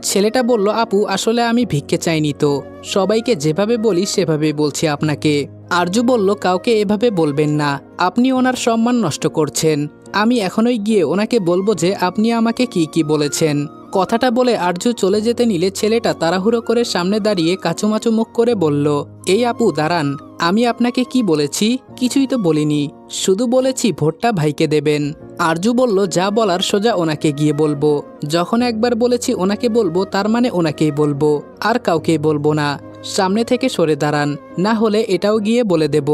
ছেলেটা বলল, আপু আসলে আমি ভিক্ষে চাইনি তো, সবাইকে যেভাবে বলি সেভাবে বলছি আপনাকে। আরজু বলল, কাউকে এভাবে বলবেন না, আপনি ওনার সম্মান নষ্ট করছেন। আমি এখনই গিয়ে ওনাকে বলবো যে আপনি আমাকে কি কি বলেছেন। কথাটা বলে আরজু চলে যেতে নিলে ছেলেটা তাড়াহুড়ো করে সামনে দাঁড়িয়ে কাচুমাচু মুখ করে বলল, এই আপু দাঁড়ান, আমি আপনাকে কি বলেছি? কিছুই তো বলিনি, শুধু বলেছি ভোটটা ভাইকে দেবেন। আরজু বলল, যা বলার সোজা ওনাকে গিয়ে বলবো। যখন একবার বলেছি ওনাকে বলবো, তার মানে ওনাকেই বলবো, আর কাউকেই বলবো না। সামনে থেকে সরে দাঁড়ান, না হলে এটাও গিয়ে বলে দেব।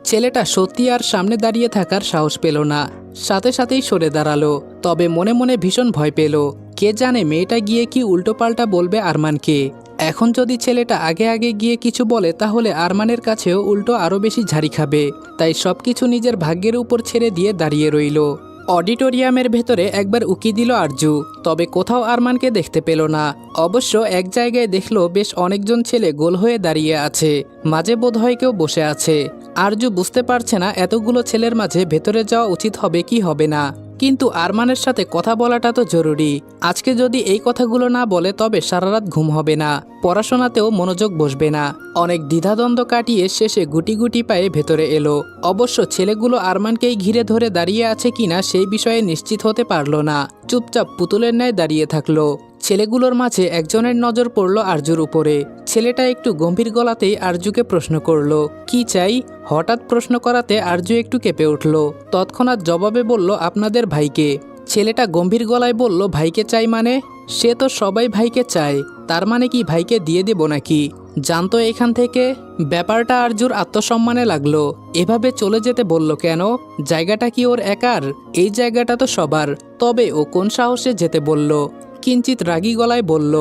ছেলেটা সত্যি আর সামনে দাঁড়িয়ে থাকার সাহস পেল না, সাথে সাথেই সরে দাঁড়ালো। তবে মনে মনে ভীষণ ভয় পেল, কে জানে মেয়েটা গিয়ে কি উল্টোপাল্টা বলবে আরমানকে। এখন যদি ছেলেটা আগে আগে গিয়ে কিছু বলে তাহলে আরমানের কাছেও উল্টো আরও বেশি ঝাড়ি খাবে। তাই সবকিছু নিজের ভাগ্যের উপর ছেড়ে দিয়ে দাঁড়িয়ে রইল। অডিটোরিয়ামের ভেতরে একবার উকি দিল আরজু, তবে কোথাও আরমানকে দেখতে পেল না। অবশ্য এক জায়গায় দেখল বেশ অনেকজন ছেলে গোল হয়ে দাঁড়িয়ে আছে, মাঝে বোধহয় কেউ বসে আছে। আরজু বুঝতে পারছে না এতগুলো ছেলের মাঝে ভেতরে যাওয়া উচিত হবে কি হবে না, কিন্তু আরমানের সাথে কথা বলাটা তো জরুরি। আজকে যদি এই কথাগুলো না বলে তবে সারা রাত ঘুম হবে না, পড়াশোনাতেও মনোযোগ বসবে না। অনেক দ্বিধাদ্বন্দ্ব কাটিয়ে শেষে গুটি গুটি পায়ে ভেতরে এলো। অবশ্য ছেলেগুলো আরমানকেই ঘিরে ধরে দাঁড়িয়ে আছে কিনা সেই বিষয়ে নিশ্চিত হতে পারল না, চুপচাপ পুতুলের ন্যায় দাঁড়িয়ে থাকলো। ছেলেগুলোর মাঝে একজনের নজর পড়ল আরজুর উপরে। ছেলেটা একটু গম্ভীর গলাতেই আরজুকে প্রশ্ন করলো, কি চাই? হঠাৎ প্রশ্ন করাতে আরজু একটু কেঁপে উঠল। তৎক্ষণাৎ জবাবে বলল, আপনাদের ভাইকে। ছেলেটা গম্ভীর গলায় বলল, ভাইকে চাই মানে? সে তো সবাই ভাইকে চায়, তার মানে কি ভাইকে দিয়ে দেব নাকি? জানতো এখান থেকে। ব্যাপারটা আরজুর আত্মসম্মানে লাগলো। এভাবে চলে যেতে বলল কেন? জায়গাটা কি ওর একার? এই জায়গাটা তো সবার। তবে ও কোন সাহসে যেতে বলল? কিঞ্চিত রাগী গলায় বলল,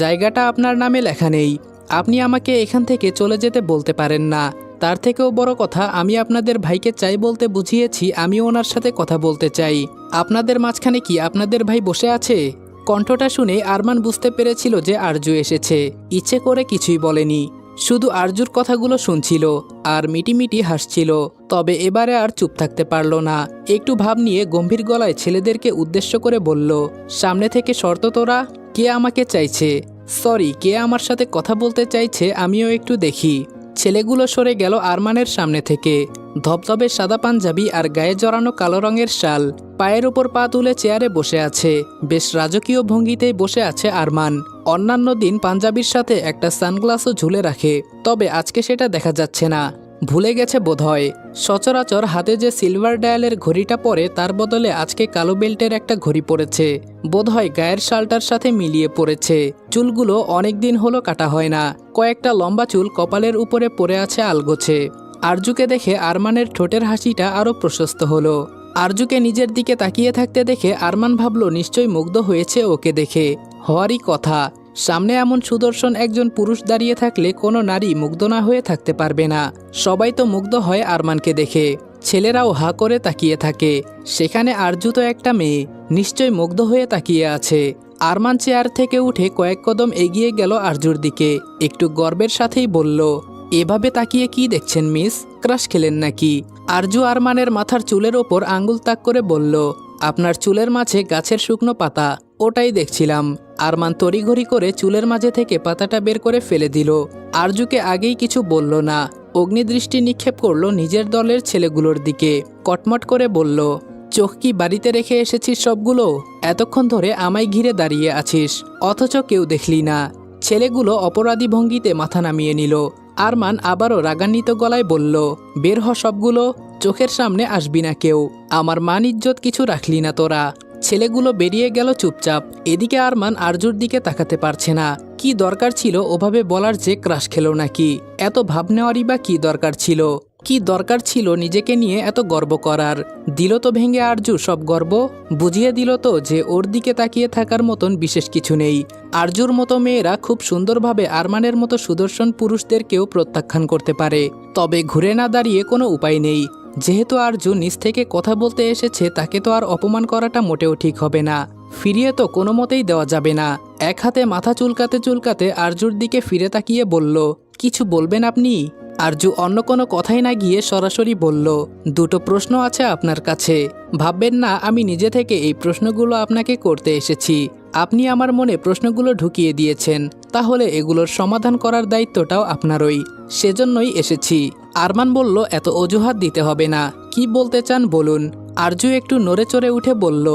জায়গাটা আপনার নামে লেখা নেই, আপনি আমাকে এখান থেকে চলে যেতে বলতে পারেন না। তার থেকেও বড় কথা, আমি আপনাদের ভাইকে চাই বলতে বুঝিয়েছি আমি ওনার সাথে কথা বলতে চাই। আপনাদের মাঝখানে কি আপনাদের ভাই বসে আছে? কণ্ঠটা শুনে আরমান বুঝতে পেরেছিল যে আরজু এসেছে। ইচ্ছে করে কিছুই বলেনি, শুধু আরজুর কথাগুলো শুনছিল আর মিটিমিটি হাসছিল। তবে এবারে আর চুপ থাকতে পারল না, একটু ভাব নিয়ে গম্ভীর গলায় ছেলেদেরকে উদ্দেশ্য করে বলল, সামনে থেকে শর্ত তোরা। কে আমাকে চাইছে? সরি, কে আমার সাথে কথা বলতে চাইছে আমিও একটু দেখি। ছেলেগুলো সরে গেল আরমানের সামনে থেকে। ধবধবে সাদা পাঞ্জাবি আর গায়ে জড়ানো কালো রঙের শাল, পায়ের ওপর পা তুলে চেয়ারে বসে আছে। বেশ রাজকীয় ভঙ্গিতেই বসে আছে আরমান। অন্যান্য দিন পাঞ্জাবির সাথে একটা সানগ্লাসও ঝুলে রাখে, তবে আজকে সেটা দেখা যাচ্ছে না, ভুলে গেছে বোধহয়। সচরাচর হাতে যে সিলভার ডায়ালের ঘড়িটা পরে তার বদলে আজকে কালো বেল্টের একটা ঘড়ি পরেছে, বোধহয় গায়ের শালটার সাথে মিলিয়ে পড়েছে। চুলগুলো অনেক দিন হলো কাটা হয় না, কয়েকটা লম্বা চুল কপালের উপরে পড়ে আছে আলগোছে। আরজুকে দেখে আরমানের ঠোঁটের হাসিটা আরও প্রশস্ত হলো। আরজুকে নিজের দিকে তাকিয়ে থাকতে দেখে আরমান ভাবল নিশ্চয়ই মুগ্ধ হয়েছে ওকে দেখে। হওয়ারই কথা, সামনে এমন সুদর্শন একজন পুরুষ দাঁড়িয়ে থাকলে কোনো নারী মুগ্ধ না হয়ে থাকতে পারবে না। সবাই তো মুগ্ধ হয় আরমানকে দেখে, ছেলেরাও হা করে তাকিয়ে থাকে। সেখানে আরজু তো একটা মেয়ে, নিশ্চয় মুগ্ধ হয়ে তাকিয়ে আছে। আরমান চেয়ার থেকে উঠে কয়েক কদম এগিয়ে গেল আরজুর দিকে, একটু গর্বের সাথেই বলল, এভাবে তাকিয়ে কি দেখছেন মিস? ক্রাশ খেলেন নাকি? আরজু আরমানের মাথার চুলের ওপর আঙ্গুল তাক করে বলল, আপনার চুলের মাঝে গাছের শুকনো পাতা, ওটাই দেখছিলাম। আরমান তড়িঘড়ি করে চুলের মাঝে থেকে পাতাটা বের করে ফেলে দিল। আরজুকে আগেই কিছু বলল না, অগ্নিদৃষ্টি নিক্ষেপ করলো নিজের দলের ছেলেগুলোর দিকে। কটমট করে বলল, চোখ কি বাড়িতে রেখে এসেছিস সবগুলো? এতক্ষণ ধরে আমায় ঘিরে দাঁড়িয়ে আছিস, অথচ কেউ দেখলি না। ছেলেগুলো অপরাধী ভঙ্গিতে মাথা নামিয়ে নিল। আরমান আবারও রাগান্বিত গলায় বলল, বের হ সবগুলো, চোখের সামনে আসবি না কেউ। আমার মান ইজ্জত কিছু রাখলি না তোরা। ছেলেগুলো বেরিয়ে গেল চুপচাপ। এদিকে আরমান আরজুর দিকে তাকাতে পারছে না। কি দরকার ছিল ওভাবে বলার যে ক্রাশ খেলো নাকি? এত ভাব নেওয়ারই বা কি দরকার ছিল? কি দরকার ছিল নিজেকে নিয়ে এত গর্ব করার? দিল তো ভেঙে আরজু সব গর্ব, বুঝিয়ে দিল তো যে ওর দিকে তাকিয়ে থাকার মতন বিশেষ কিছু নেই। আরজুর মতো মেয়েরা খুব সুন্দরভাবে আরমানের মতো সুদর্শন পুরুষদেরকেও প্রত্যাখ্যান করতে পারে, তবে ঘুরে না দাঁড়িয়ে কোনো উপায় নেই। যেহেতু আরজু নিজ থেকে কথা বলতে এসেছে, তাকে তো আর অপমান করাটা মোটেও ঠিক হবে না। ফিরিয়ে তো কোনো মতেই দেওয়া যাবে না। এক হাতে মাথা চুলকাতে চুলকাতে আরজুর দিকে ফিরে তাকিয়ে বলল, কিছু বলবেন আপনি? আরজু অন্য কোনো কথাই না গিয়ে সরাসরি বলল, দুটো প্রশ্ন আছে আপনার কাছে। ভাববেন না আমি নিজে থেকে এই প্রশ্নগুলো আপনাকে করতে এসেছি। আপনি আমার মনে প্রশ্নগুলো ঢুকিয়ে দিয়েছেন, তাহলে এগুলোর সমাধান করার দায়িত্বটাও আপনারই। সেজন্যই এসেছি। আরমান বলল, এত অজুহাত দিতে হবে না, কি বলতে চান বলুন। আরজু একটু নড়ে চড়ে উঠে বলল,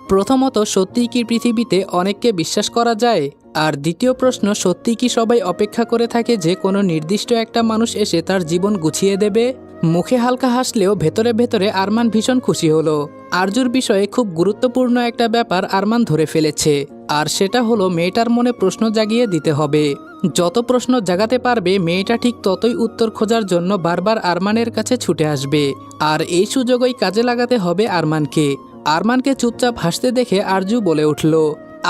প্রথমত, সত্যিই কি পৃথিবীতে অনেককে বিশ্বাস করা যায়? আর দ্বিতীয় প্রশ্ন, সত্যিই কি সবাই অপেক্ষা করে থাকে যে কোনো নির্দিষ্ট একটা মানুষ এসে তার জীবন গুছিয়ে দেবে? মুখে হালকা হাসলেও ভেতরে ভেতরে আরমান ভীষণ খুশি হলো। আরজুর বিষয়ে খুব গুরুত্বপূর্ণ একটা ব্যাপার আরমান ধরে ফেলেছে, আর সেটা হলো মেয়েটার মনে প্রশ্ন জাগিয়ে দিতে হবে। যত প্রশ্ন জাগাতে পারবে মেয়েটা ঠিক ততই উত্তর খোঁজার জন্য বারবার আরমানের কাছে ছুটে আসবে। আর এই সুযোগই কাজে লাগাতে হবে আরমানকে। আরমানকে চুপচাপ হাসতে দেখে আরজু বলে উঠল,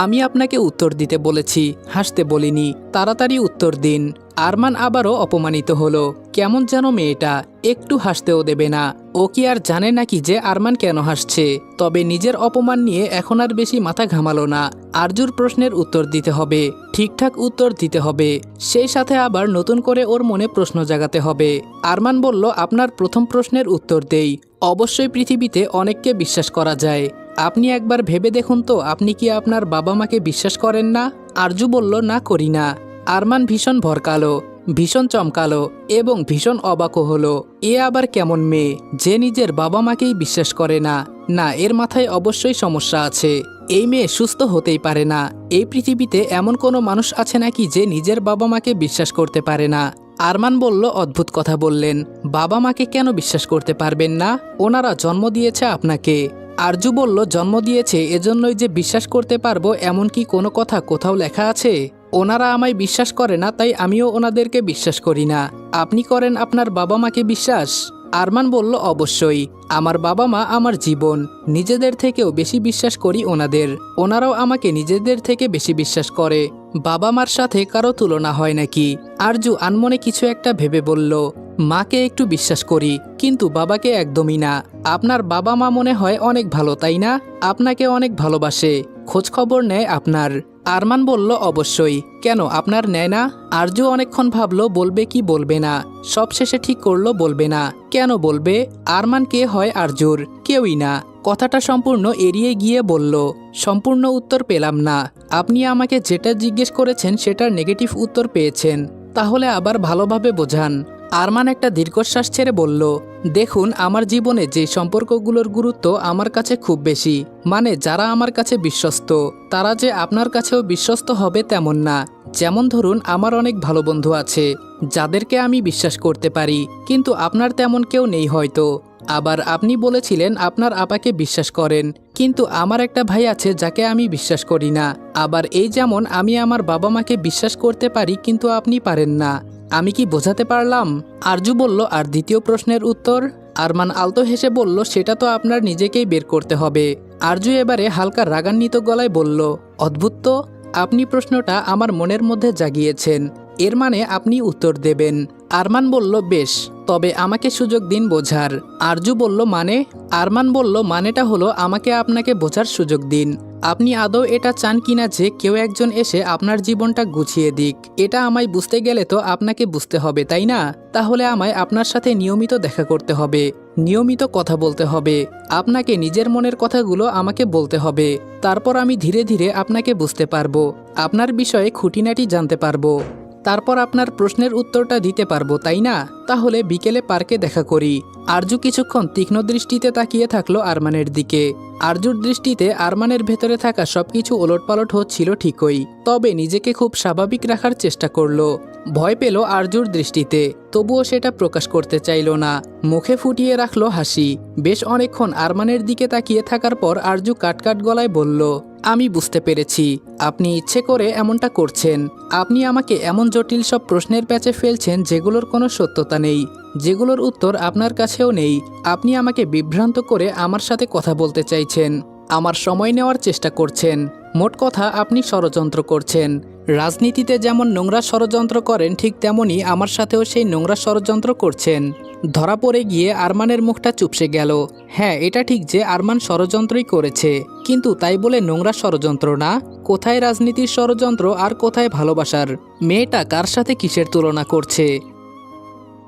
আমি আপনাকে উত্তর দিতে বলেছি, হাসতে বলিনি, তাড়াতাড়ি উত্তর দিন। আরমান আবারও অপমানিত হলো। কেমন যেন মেয়েটা, একটু হাসতেও দেবে না। ও কি আর জানে নাকি যে আরমান কেন হাসছে? তবে নিজের অপমান নিয়ে এখন আর বেশি মাথা ঘামালো না। আরজুর প্রশ্নের উত্তর দিতে হবে, ঠিকঠাক উত্তর দিতে হবে, সেই সাথে আবার নতুন করে ওর মনে প্রশ্ন জাগাতে হবে। আরমান বলল, আপনার প্রথম প্রশ্নের উত্তর দেই। অবশ্যই পৃথিবীতে অনেককে বিশ্বাস করা যায়। আপনি একবার ভেবে দেখুন তো, আপনি কি আপনার বাবা মাকে বিশ্বাস করেন না? আরজু বলল, না, করি না। আরমান ভীষণ ভরকালো, ভীষণ চমকালো এবং ভীষণ অবাকও হলো। এ আবার কেমন মেয়ে যে নিজের বাবা মাকেই বিশ্বাস করে না? না, এর মাথায় অবশ্যই সমস্যা আছে। এই মেয়ে সুস্থ হতেই পারে না। এই পৃথিবীতে এমন কোনো মানুষ আছে নাকি যে নিজের বাবা মাকে বিশ্বাস করতে পারে না? আরমান বলল, অদ্ভুত কথা বললেন। বাবা মাকে কেন বিশ্বাস করতে পারবেন না? ওনারা জন্ম দিয়েছে আপনাকে। আরজু বলল, জন্ম দিয়েছে এজন্যই যে বিশ্বাস করতে পারবো এমন কি কোনো কথা কোথাও লেখা আছে? ওনারা আমায় বিশ্বাস করে না, তাই আমিও ওনাদেরকে বিশ্বাস করি না। আপনি করেন আপনার বাবা মাকে বিশ্বাস? আরমান বলল, অবশ্যই। আমার বাবা মা আমার জীবন, নিজেদের থেকেও বেশি বিশ্বাস করি ওনাদের। ওনারাও আমাকে নিজেদের থেকে বেশি বিশ্বাস করে। বাবা মার সাথে কারো তুলনা হয় নাকি? আরজু আনমনে কিছু একটা ভেবে বলল, মাকে একটু বিশ্বাস করি, কিন্তু বাবাকে একদমই না। আপনার বাবা মা মনে হয় অনেক ভালো, তাই না? আপনাকে অনেক ভালোবাসে, খোঁজ খবর নেয় আপনার। আরমান বলল, অবশ্যই। কেন, আপনার নেয় না? আরজু অনেকক্ষণ ভাবলো বলবে কি বলবে না। সবশেষে ঠিক করলো বলবে না। কেন বলবে? আরমান কে হয় আরজুর? কেউই না। কথাটা সম্পূর্ণ এড়িয়ে গিয়ে বলল, সম্পূর্ণ উত্তর পেলাম না। আপনি আমাকে যেটা জিজ্ঞেস করেছেন সেটার নেগেটিভ উত্তর পেয়েছেন। তাহলে আবার ভালোভাবে বোঝান। আরমান একটা দীর্ঘশ্বাস ছেড়ে বলল, দেখুন, আমার জীবনে যে সম্পর্কগুলোর গুরুত্ব আমার কাছে খুব বেশি, মানে যারা আমার কাছে বিশ্বস্ত, তারা যে আপনার কাছেও বিশ্বস্ত হবে তেমন না। যেমন ধরুন, আমার অনেক ভালো বন্ধু আছে যাদেরকে আমি বিশ্বাস করতে পারি, কিন্তু আপনার তেমন কেউ নেই হয়তো। আবার আপনি বলেছিলেন আপনার আপাকে বিশ্বাস করেন, কিন্তু আমার একটা ভাই আছে যাকে আমি বিশ্বাস করি না। আবার এই যেমন আমি আমার বাবা মাকে বিশ্বাস করতে পারি, কিন্তু আপনি পারেন না। আমি কি বোঝাতে পারলাম? আরজু বলল, আর দ্বিতীয় প্রশ্নের উত্তর? আরমান আলতো হেসে বলল, সেটা তো আপনার নিজেকেই বের করতে হবে। আরজু এবারে হালকা রাগান্বিত গলায় বলল, অদ্ভুত তো, আপনি প্রশ্নটা আমার মনের মধ্যে জাগিয়েছেন, এর মানে আপনি উত্তর দেবেন। আরমান বলল, বেশ, তবে আমাকে সুযোগ দিন বোঝার। আরজু বলল, মানে? আরমান বলল, মানেটা হলো আমাকে আপনাকে বোঝার সুযোগ দিন। আপনি আদৌ এটা চান কিনা যে কেউ একজন এসে আপনার জীবনটা গুছিয়ে দিক? এটা আমায় বুঝতে গেলে তো আপনাকে বুঝতে হবে, তাই না? তাহলে আমায় আপনার সাথে নিয়মিত দেখা করতে হবে, নিয়মিত কথা বলতে হবে। আপনাকে নিজের মনের কথাগুলো আমাকে বলতে হবে। তারপর আমি ধীরে ধীরে আপনাকে বুঝতে পারবো, আপনার বিষয়ে খুঁটিনাটি জানতে পারবো। তারপর আপনার প্রশ্নের উত্তরটা দিতে পারবো, তাই না? তাহলে বিকেলে পার্কে দেখা করি। আরজু কিছুক্ষণ তীক্ষ্ণ দৃষ্টিতে তাকিয়ে থাকলো আরমানের দিকে। আরজুর দৃষ্টিতে আরমানের ভেতরে থাকা সবকিছু ওলটপালট হচ্ছিল ঠিকই, তবে নিজেকে খুব স্বাভাবিক রাখার চেষ্টা করলো। ভয় পেল আরজুর দৃষ্টিতে, তবুও সেটা প্রকাশ করতে চাইল না। মুখে ফুটিয়ে রাখলো হাসি। বেশ অনেকক্ষণ আরমানের দিকে তাকিয়ে থাকার পর আরজু কাটকাট গলায় বলল, আমি বুঝতে পেরেছি, আপনি ইচ্ছে করে এমনটা করছেন। আপনি আমাকে এমন জটিল সব প্রশ্নের প্যাচে ফেলছেন যেগুলোর কোনো সত্যতা নেই, যেগুলোর উত্তর আপনার কাছেও নেই। আপনি আমাকে বিভ্রান্ত করে আমার সাথে কথা বলতে চাইছেন, আমার সময় নেওয়ার চেষ্টা করছেন। মোট কথা, আপনি ষড়যন্ত্র করছেন। রাজনীতিতে যেমন নোংরা ষড়যন্ত্র করেন, ঠিক তেমনই আমার সাথেও সেই নোংরা ষড়যন্ত্র করছেন। ধরা পড়ে গিয়ে আরমানের মুখটা চুপসে গেল। হ্যাঁ, এটা ঠিক যে আরমান ষড়যন্ত্রই করেছে, কিন্তু তাই বলে নোংরা ষড়যন্ত্র না। কোথায় রাজনীতির ষড়যন্ত্র আর কোথায় ভালোবাসার? মেয়েটা কার সাথে কিসের তুলনা করছে?